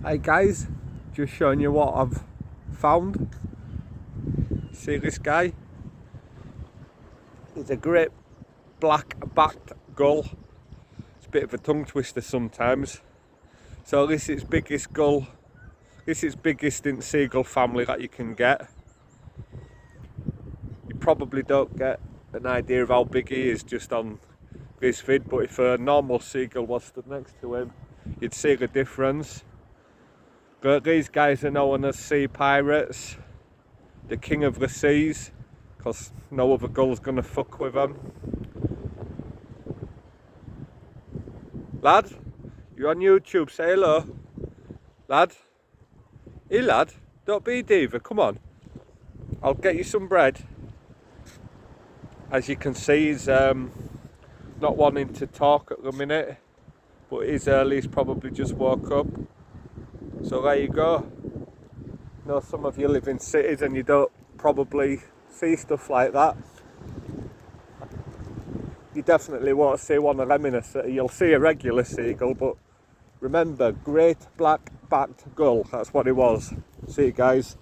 Hi guys, just showing you what I've found. See this guy? He's a great black-backed gull. It's a bit of a tongue twister sometimes. So this is biggest gull. This is biggest in seagull family that you can get. You probably don't get an idea of how big he is just on this vid, but if a normal seagull was stood next to him, you'd see the difference. But these guys are known as sea pirates, the king of the seas, because no other gull's gonna fuck with them. Lad, you're on YouTube, say hello. Lad, hey lad, don't be a diva, come on. I'll get you some bread. As you can see, he's not wanting to talk at the minute, but it is early, he's probably just woke up. So there you go. I know some of you live in cities and you don't probably see stuff like that. You definitely won't see one of them in a city. You'll see a regular seagull, but remember, great black-backed gull, that's what it was. See you guys.